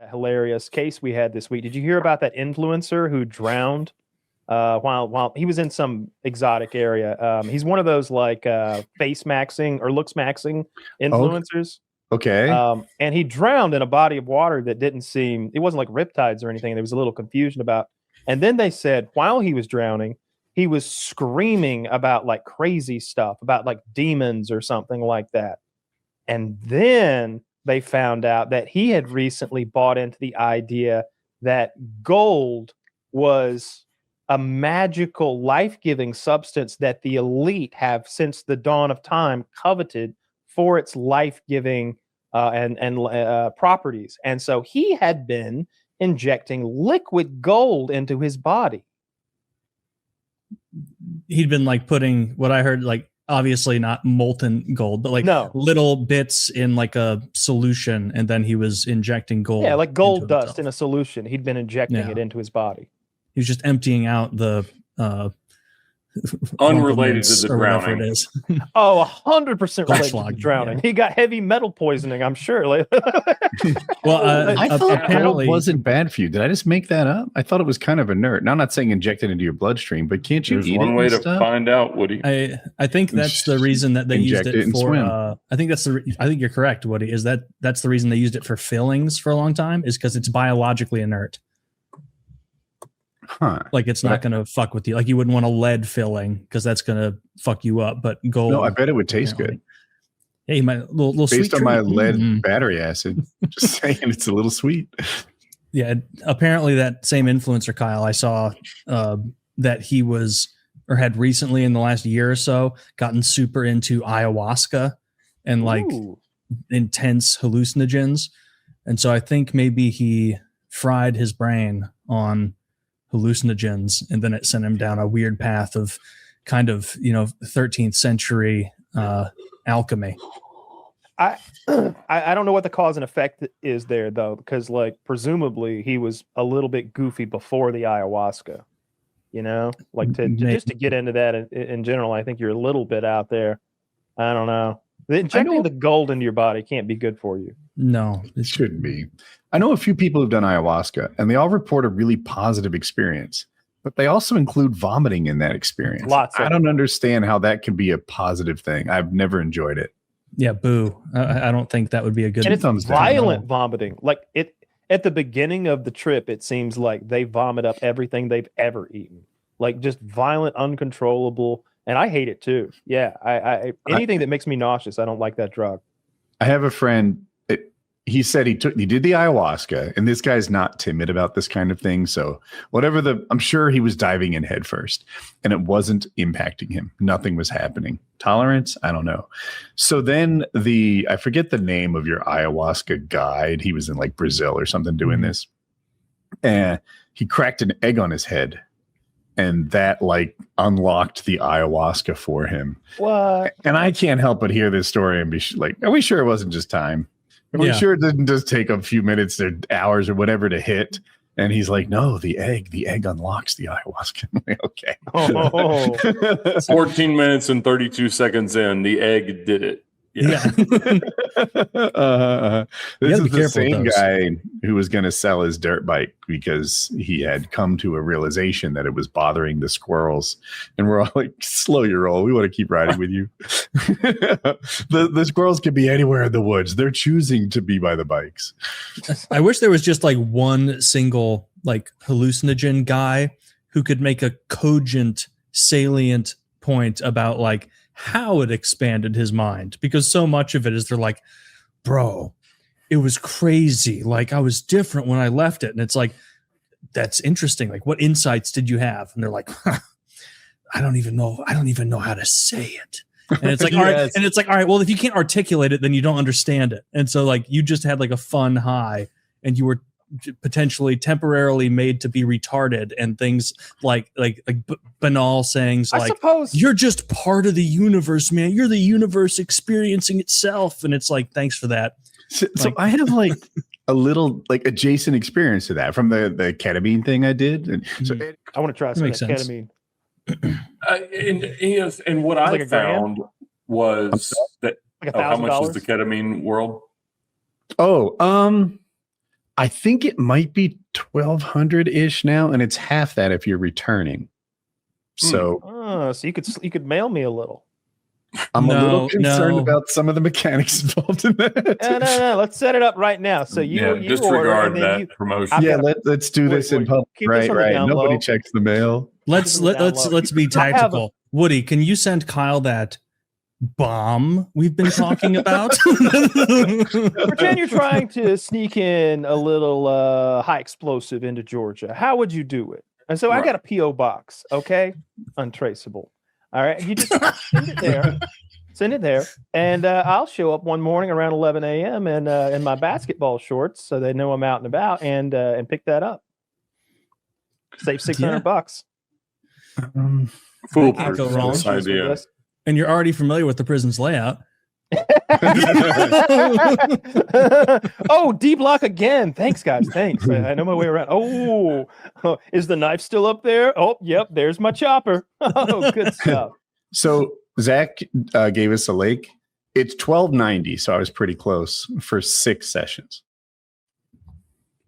hilarious case we had this week. Did you hear about that influencer who drowned while he was in some exotic area? He's one of those like face maxing or looks maxing influencers. Okay. And he drowned in a body of water that it wasn't like riptides or anything. There was a little confusion about. And then they said while he was drowning, he was screaming about like crazy stuff, about like demons or something like that. And then they found out that he had recently bought into the idea that gold was a magical, life-giving substance that the elite have since the dawn of time coveted for its life-giving and properties. And so he had been injecting liquid gold into his body. He'd been like putting what I heard, like obviously not molten gold, but like little bits in like a solution, and then he was injecting gold. Yeah, like gold dust in a solution. He'd been injecting it into his body. He was just emptying out the unrelated to the drowning. It is. 100% related to the drowning. He got heavy metal poisoning, I'm sure. Well, I thought gold wasn't bad for you. Did I just make that up? I thought it was kind of inert. Now, I'm not saying inject it into your bloodstream, but can't you There's eat one it way and to find out, Woody. I think that's the reason that they used it for. I think you're correct, Woody. That's the reason they used it for fillings for a long time, is because it's biologically inert. Huh. Like it's not going to fuck with you. Like you wouldn't want a lead filling because that's going to fuck you up. But gold. No, I bet it would taste good. Yeah, you might little based sweet on treat. my lead battery acid. Just saying, it's a little sweet. Yeah, apparently that same influencer, Kyle, I saw that he was or had recently in the last year or so gotten super into ayahuasca and like intense hallucinogens, and so I think maybe he fried his brain on hallucinogens, and then it sent him down a weird path of kind of 13th century alchemy. I don't know what the cause and effect is there though, because like presumably he was a little bit goofy before the ayahuasca, like just to get into that in general. I think you're a little bit out there. I don't know. Injecting the gold into your body can't be good for you. No, it shouldn't be. I know a few people who've done ayahuasca, and they all report a really positive experience, but they also include vomiting in that experience. I don't understand how that can be a positive thing. I've never enjoyed it. Yeah, boo. I don't think that would be a good. And it's violent vomiting. Like it at the beginning of the trip, it seems like they vomit up everything they've ever eaten. Like just violent, uncontrollable. And I hate it too. Yeah, I anything that makes me nauseous, I don't like that drug. I have a friend. He said he did the ayahuasca, and this guy's not timid about this kind of thing. So I'm sure he was diving in head first, and it wasn't impacting him. Nothing was happening. Tolerance? I don't know. So then I forget the name of your ayahuasca guide. He was in like Brazil or something doing this, and he cracked an egg on his head. And that like unlocked the ayahuasca for him. What? And I can't help but hear this story and be like, are we sure it wasn't just time? Are we sure it didn't just take a few minutes or hours or whatever to hit? And he's like, no, the egg unlocks the ayahuasca. I'm like, okay. 14 minutes and 32 seconds in, the egg did it. Yeah. This is the same guy who was going to sell his dirt bike because he had come to a realization that it was bothering the squirrels. And we're all like, slow your roll. We want to keep riding with you. The squirrels can be anywhere in the woods. They're choosing to be by the bikes. I wish there was just like one single like hallucinogen guy who could make a cogent, salient point about like how it expanded his mind, because so much of it is they're like, bro, it was crazy. Like I was different when I left it. And it's like, that's interesting. Like what insights did you have? And they're like, I don't even know how to say it. And it's like, all right. And it's like, all right, well, if you can't articulate it, then you don't understand it. And so like, you just had like a fun high and you were potentially temporarily made to be retarded, and things like banal sayings like, you're just part of the universe, man. You're the universe experiencing itself. And it's like, thanks for that. So I have like a little like adjacent experience to that from the ketamine thing I did. And so I want to try some ketamine. And what I found was that like how much is the ketamine world? I think it might be 1,200 ish now, and it's half that if you're returning. So, so you could mail me a little. I'm a little concerned about some of the mechanics involved in that. No. Let's set it up right now. So you disregard that promotion. Yeah, let's do this in public. Right. Nobody checks the mail. Let's be tactical. Woody, can you send Kyle that bomb we've been talking about? Pretend you're trying to sneak in a little high explosive into Georgia. How would you do it? And so I got a P.O. box, okay? Untraceable. All right. You just send it there. And I'll show up one morning around 11 a.m. and in my basketball shorts so they know I'm out and about and pick that up. Save $600. Foolproof. Go wrong. Idea. And you're already familiar with the prison's layout. Oh, D block again. Thanks, guys. Thanks. I know my way around. Oh, is the knife still up there? Oh, yep. There's my chopper. Oh, good stuff. So Zach gave us a link. It's $12.90, so I was pretty close for 6 sessions.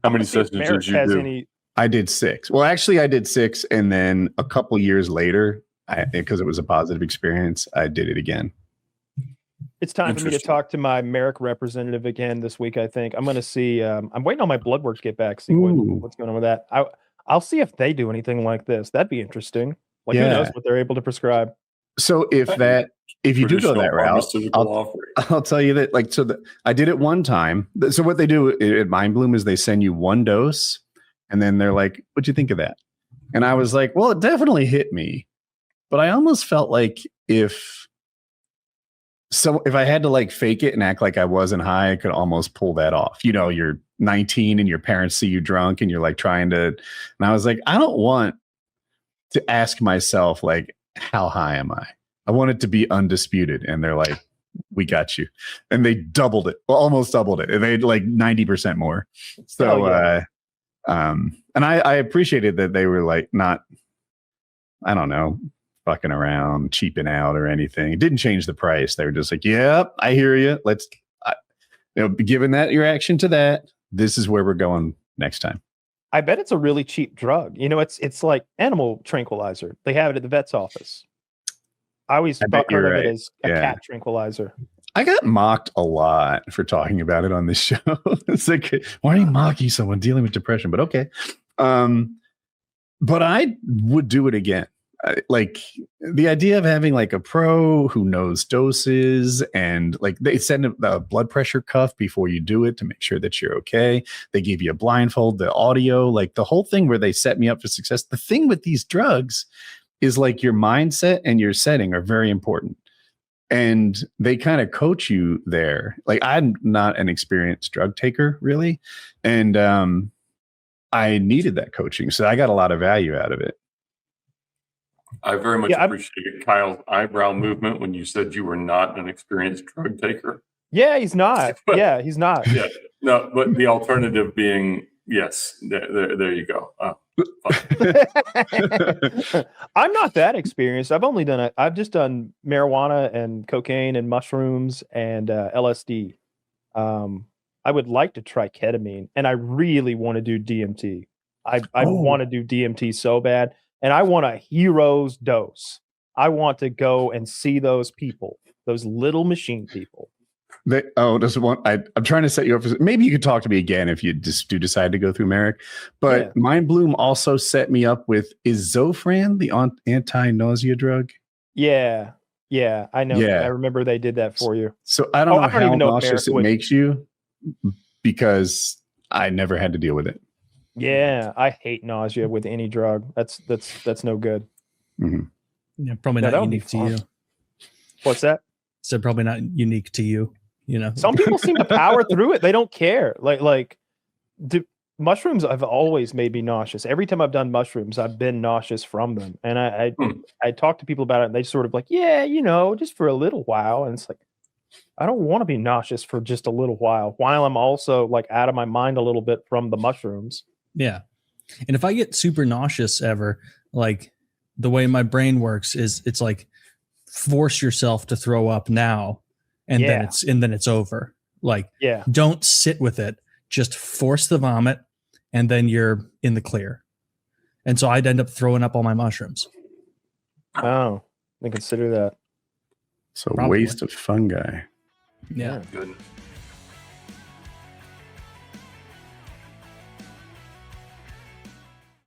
How many sessions did you do? I did 6. Well, actually, I did 6, and then a couple years later, because it was a positive experience, I did it again. It's time for me to talk to my Merrick representative again this week, I think. I'm going to see. I'm waiting on my blood work to get back, see what's going on with that. I'll see if they do anything like this. That'd be interesting. Who knows what they're able to prescribe. So if you do go that route, I'll tell you that I did it one time. So what they do at Mind Bloom is they send you one dose and then they're like, what'd you think of that? And I was like, well, it definitely hit me. But I almost felt like if I had to fake it and act like I wasn't high, I could almost pull that off. You're 19 and your parents see you drunk and you're trying to, and I was like, I don't want to ask myself how high am I? I want it to be undisputed. And they're like, we got you. And they doubled it, almost doubled it. And they had 90% more. So, and I appreciated that they were not, I don't know, fucking around, cheaping out or anything. It didn't change the price. They were just like, yep, I hear you. Let's, given that your reaction to that, this is where we're going next time. I bet it's a really cheap drug. It's like animal tranquilizer. They have it at the vet's office. I always thought of it as a cat tranquilizer. I got mocked a lot for talking about it on this show. It's like, why are you mocking someone dealing with depression? But okay. But I would do it again. The idea of having a pro who knows doses and they send a blood pressure cuff before you do it to make sure that you're okay. They give you a blindfold, the audio, the whole thing where they set me up for success. The thing with these drugs is your mindset and your setting are very important. And they kind of coach you there. I'm not an experienced drug taker really. And I needed that coaching. So I got a lot of value out of it. I very much appreciated Kyle's eyebrow movement when you said you were not an experienced drug taker. Yeah, he's not. Yeah, he's not. Yeah, no, but the alternative being yes. There you go. I'm not that experienced. I've just done marijuana and cocaine and mushrooms and LSD. I would like to try ketamine, and I really want to do DMT. I want to do DMT so bad. And I want a hero's dose. I want to go and see those people, those little machine people. I'm trying to set you up. Maybe you could talk to me again if you just do decide to go through Merrick. But Mind Bloom also set me up with, is Zofran the anti-nausea drug? Yeah, I know. Yeah. I remember they did that for you. So I don't know how nauseous it makes you because I never had to deal with it. Yeah, I hate nausea with any drug. That's no good. Mm-hmm. Yeah, probably not unique to you. What's that? Said probably not unique to you. Some people seem to power through it. They don't care. Mushrooms have always made me nauseous. Every time I've done mushrooms, I've been nauseous from them. And I talk to people about it, and they sort of just for a little while. And it's I don't want to be nauseous for just a little while I'm also out of my mind a little bit from the mushrooms. Yeah. And if I get super nauseous ever, the way my brain works is it's force yourself to throw up now and then it's over. Don't sit with it. just force the vomit, and then you're in the clear. And so I'd end up throwing up all my mushrooms. Oh, I consider that. So Probably. waste of fungi. Yeah. Good.